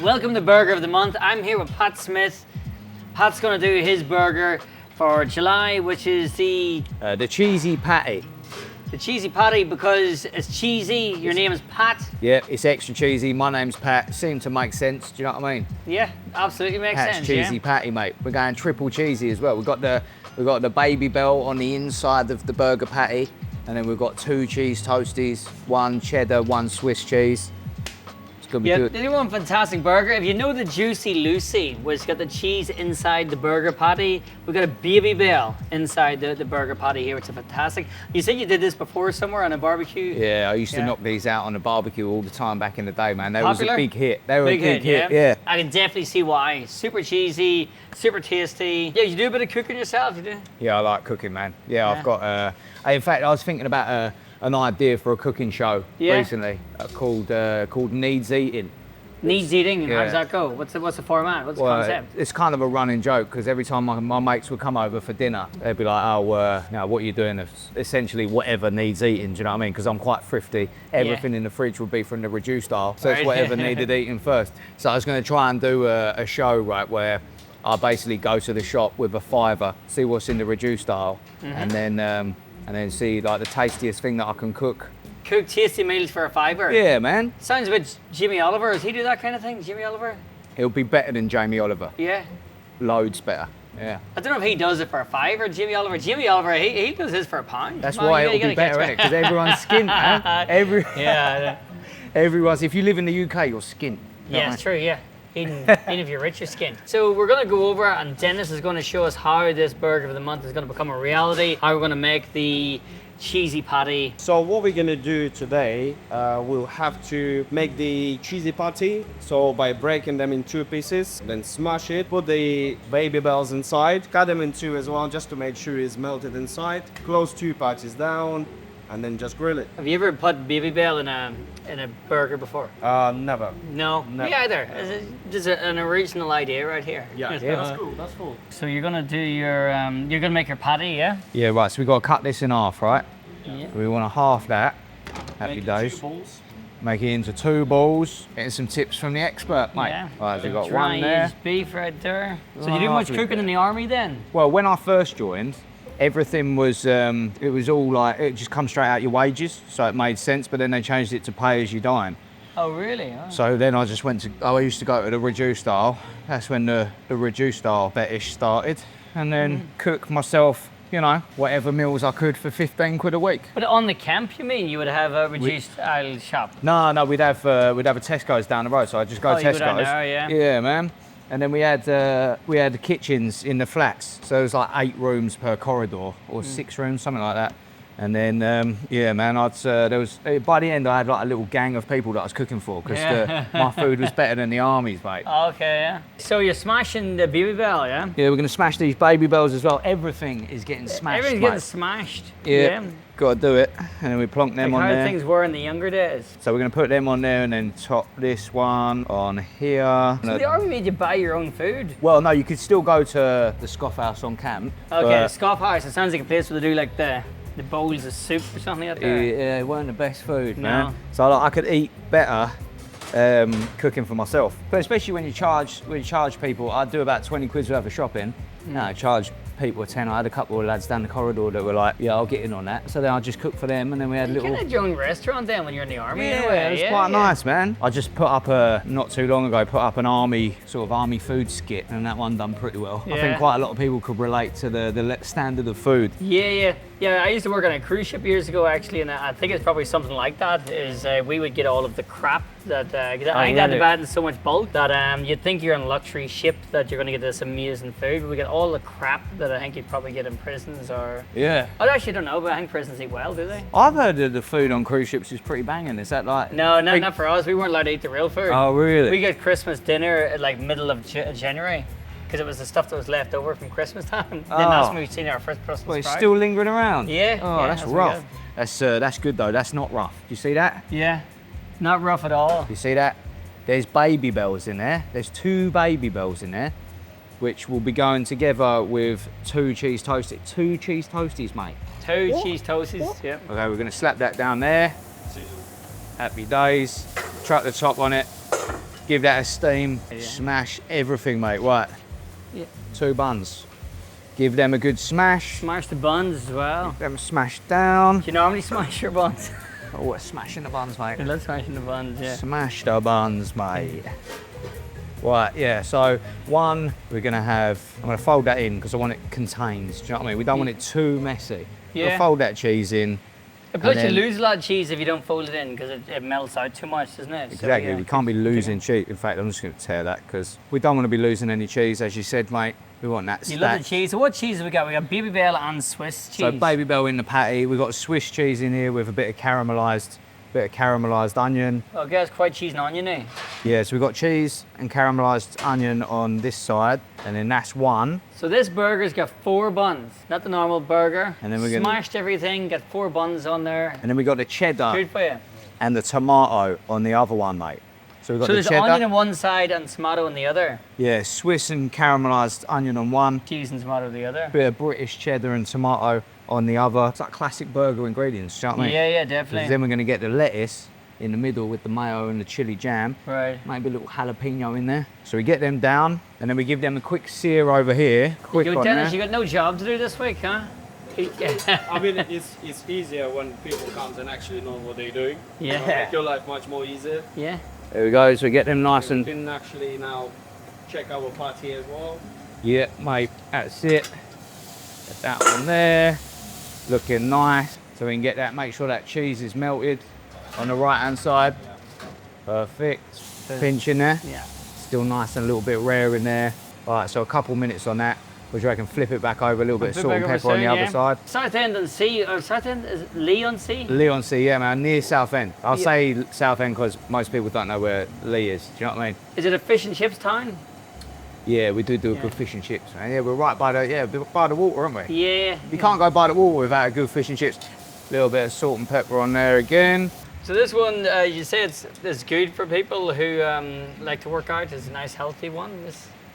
Welcome to Burger of the Month. I'm here with Pat Smith. Pat's gonna do his burger for July, which is the cheesy patty. The cheesy patty because it's cheesy. Your name is Pat. Yeah, it's extra cheesy. My name's Pat. Seemed to make sense. Do you know what I mean? Yeah, absolutely makes Pat's sense. cheesy patty, mate. We're going triple cheesy as well. We've got the baby bell on the inside of the burger patty, and then we've got 2 cheese toasties, 1 cheddar, 1 Swiss cheese. It's gonna be good. They do one fantastic burger. If you know the Juicy Lucy, which has got the cheese inside the burger patty, we've got a baby bell inside the burger patty here, which is fantastic. You said you did this before somewhere on a barbecue? Yeah, I used to knock these out on a barbecue all the time back in the day, man. They was a big hit. They were big a big hit, yeah. I can definitely see why. Super cheesy, super tasty. Yeah, you do a bit of cooking yourself, you do? Yeah, I like cooking, man. Yeah, I've got, in fact, I was thinking about an idea for a cooking show recently called Needs Eating. Needs Eating? How does that go? What's the format? What's the concept? It's kind of a running joke because every time my mates would come over for dinner, they'd be like, what are you doing? It's essentially whatever needs eating, do you know what I mean? Because I'm quite thrifty. Everything in the fridge would be from the reduced aisle. So it's whatever needed eating first. So I was going to try and do a show, right, where I basically go to the shop with a $5, see what's in the reduced aisle, and then see like the tastiest thing that I can cook. Cook tasty meals for a $5? Yeah, man. Sounds a bit Jimmy Oliver. Does he do that kind of thing, Jimmy Oliver? He'll be better than Jamie Oliver. Yeah. Loads better. Yeah. I don't know if he does it for a $5, Jimmy Oliver. Jimmy Oliver, he does his for £1. That's why it'll be better, innit? Because everyone's skint, man. Everyone's. If you live in the UK, you're skint. Yeah, it's true. Yeah. Even if you're rich, you're skint. So we're going to go over, and Dennis is going to show us how this burger of the month is going to become a reality. How we're going to make the cheesy patty. So what we're gonna do today, we'll have to make the cheesy patty. So by breaking them in 2 pieces, then smash it, put the baby bells inside, cut them in 2 as well, just to make sure it's melted inside. Close 2 patties down, and then just grill it. Have you ever put baby bell in a burger before? Never. No, me either. This is an original idea right here. Yeah, that's cool. That's cool. So you're gonna do your, you're gonna make your patty, yeah? Yeah, right. So we got to cut this in half, right? Yeah. So we want to half that. Happy days. 2 balls. Make it into 2 balls. Getting some tips from the expert, mate. Yeah. Right, so we got dry one there. aged beef right there. So you do much cooking in the army then? Well, when I first joined, everything was, it was all like, it just comes straight out your wages, so it made sense, but then they changed it to pay as you dine. Oh, really? Oh. So then I used to go to the reduced aisle. That's when the reduced aisle fetish started. And then cook myself, you know, whatever meals I could for 15 quid a week. But on the camp, you mean? You would have a reduced aisle shop? No, we'd have a Tesco's down the road, so I'd just go to Tesco's. You go down there, yeah. Yeah, man. And then we had the kitchens in the flats, so it was like 8 rooms per corridor, or 6 rooms, something like that. And then, yeah, man, by the end I had like a little gang of people that I was cooking for, because my food was better than the army's, mate. Okay, yeah. So you're smashing the baby bell, yeah? Yeah, we're gonna smash these baby bells as well. Everything is getting smashed, Everything's getting smashed. Yeah. Gotta do it. And then we plonk them on there. How things were in the younger days. So we're gonna put them on there and then top this one on here. So the army made you buy your own food? Well, no, you could still go to the Scoff House on camp. Okay, the Scoff House, it sounds like a place where they do like the bowls of soup or something like that. Yeah, it weren't the best food, man. So like, I could eat better cooking for myself. But especially when you charge people, I do about 20 quid's worth of shopping. I charge people a tenner. I had a couple of lads down the corridor that were like, yeah, I'll get in on that. So then I just cook for them, and then we had You had your own restaurant then when you're in the army. Yeah, it was quite nice, man. I just put up not too long ago, an army food skit, and that one done pretty well. I think quite a lot of people could relate to the standard of food. Yeah, I used to work on a cruise ship years ago actually, and I think it's probably something like that, is we would get all of the crap that, I think that bad in so much bulk that you'd think you're on a luxury ship that you're going to get this amazing food, but we get all the crap that I think you'd probably get in prisons or... Yeah. I actually don't know, but I think prisons eat well, do they? I've heard that the food on cruise ships is pretty banging. Is that like... No, not for us. We weren't allowed to eat the real food. Oh, really? We got Christmas dinner at like middle of January. Because it was the stuff that was left over from Christmas time. Then that's when we've seen our first Brussels sprout. It's still lingering around? Yeah. Oh, yeah, that's rough. That's good though. That's not rough. Do you see that? Yeah. Not rough at all. You see that? There's baby bells in there. There's 2 baby bells in there, which will be going together with 2 cheese toasties. 2 cheese toasties, mate. 2 cheese toasties, yep. Okay, we're gonna slap that down there. Happy days. Chuck the top on it. Give that a steam. Yeah. Smash everything, mate. Right. Yeah. 2 buns. Give them a good smash. Smash the buns as well. Give them smashed down. Do you normally smash your buns? Oh, we're smashing the buns, mate. I love smashing the buns, yeah. Smash the buns, mate. Right, yeah, so one, we're gonna have, I'm gonna fold that in because I want it contained, do you know what I mean? We don't want it too messy. Yeah. We'll fold that cheese in. Plus, then- you lose a lot of cheese if you don't fold it in because it melts out too much, doesn't it? Exactly, So, yeah. we can't be losing cheese. In fact, I'm just gonna tear that because we don't want to be losing any cheese, as you said, mate. We want that You stack. love the cheese. So what cheese have we got? We got Baby Bell and Swiss cheese. So Baby Bell in the patty. We've got Swiss cheese in here with a bit of caramelised onion. Okay, it's quite cheese and onion, eh? Yeah, so we've got cheese and caramelised onion on this side, and then that's one. So this burger's got 4 buns, not the normal burger. And then we're gonna- smashed everything, got 4 buns on there. And then we got the cheddar Good for you. and the tomato on the other one, mate. So we've got So the there's cheddar. onion on one side and tomato on the other. Yeah, Swiss and caramelised onion on one. Cheese and tomato on the other. Bit of British cheddar and tomato on the other. It's like classic burger ingredients, do you know what I mean? Yeah, 'Cause definitely. then we're going to get the lettuce in the middle with the mayo and the chili jam. Right. Maybe a little jalapeno in there. So we get them down and then we give them a quick sear over here. Quick You, on Dennis, there. you got no job to do this week, huh? I mean, it's easier when people come and actually know what they're doing. Yeah. Make your life much more easier. Yeah. There we go, so we get them nice We and... can actually now check our patty as well. Yeah, mate, that's it. Get that one there. Looking nice. So we can get that, make sure that cheese is melted on the right hand side. Perfect. Pinch in there. Yeah. Still nice and a little bit rare in there. All right, so a couple minutes on that. Which I can flip it back over, a little bit of salt and pepper on the other side. Southend and Sea, or Southend, is it Leigh on Sea? Leigh on Sea, yeah, man, near Southend. I'll Yeah. say Southend because most people don't know where Leigh is. Do you know what I mean? Is it a fish and chips town? Yeah, we do a Yeah. good fish and chips, man. Yeah, we're right by the water, aren't we? Yeah. You can't go by the water without a good fish and chips. A little bit of salt and pepper on there again. So this one, you say it's good for people who like to work out. It's a nice, healthy one.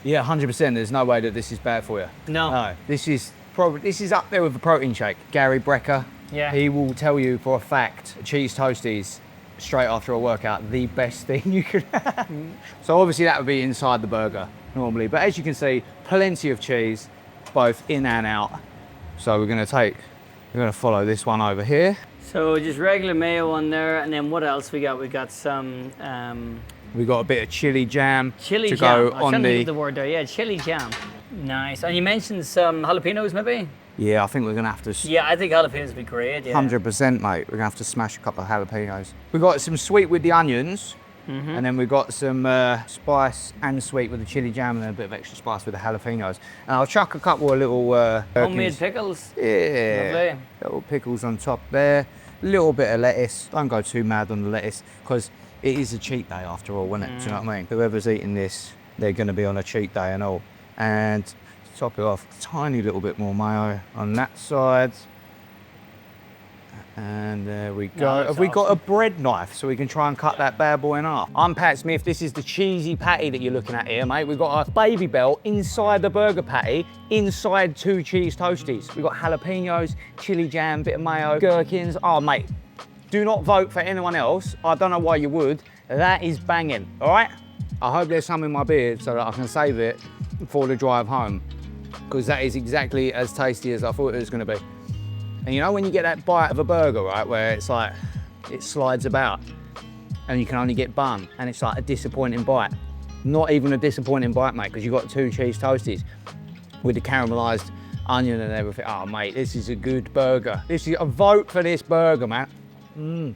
Yeah, 100%. There's no way that this is bad for you. No. No, this is up there with a protein shake. Gary Brecker, Yeah. he will tell you for a fact, cheese toasties straight after a workout, the best thing you could have. So obviously that would be inside the burger normally, but as you can see, plenty of cheese, both in and out. So we're gonna follow this one over here. So just regular mayo on there, and then what else we got? We got some We got a bit of chili jam chili to jam. go I on shouldn't the. think of the word there. Yeah, chili jam. Nice. And you mentioned some jalapenos, maybe? Yeah, I think we're gonna have to. Yeah, I think jalapenos would be great. Yeah. 100%, mate. We're gonna have to smash a couple of jalapenos. We've got some sweet with the onions, and then we've got some spice and sweet with the chili jam, and then a bit of extra spice with the jalapenos. And I'll chuck a couple of little Homemade gherkins. pickles. Yeah, Lovely. little pickles on top there. Little bit of lettuce. Don't go too mad on the lettuce because it is a cheat day after all, isn't it? Do you know what I mean? Whoever's eating this, they're going to be on a cheat day and all. And to top it off, a tiny little bit more mayo on that side. And there we go. that's Have we got a awesome. bread knife so we can try and cut that bad boy in half? I'm Pat Smith. This is the cheesy patty that you're looking at here, mate. We've got a Baby Bell inside the burger patty, inside 2 cheese toasties. We've got jalapenos, chili jam, bit of mayo, gherkins. Oh, mate, do not vote for anyone else. I don't know why you would. That is banging, all right? I hope there's some in my beard so that I can save it for the drive home, because that is exactly as tasty as I thought it was going to be. And you know when you get that bite of a burger, right, where it's like, it slides about and you can only get bun and it's like a disappointing bite. Not even a disappointing bite, mate, because you've got 2 cheese toasties with the caramelised onion and everything. Oh, mate, this is a good burger. This is a vote for this burger, man.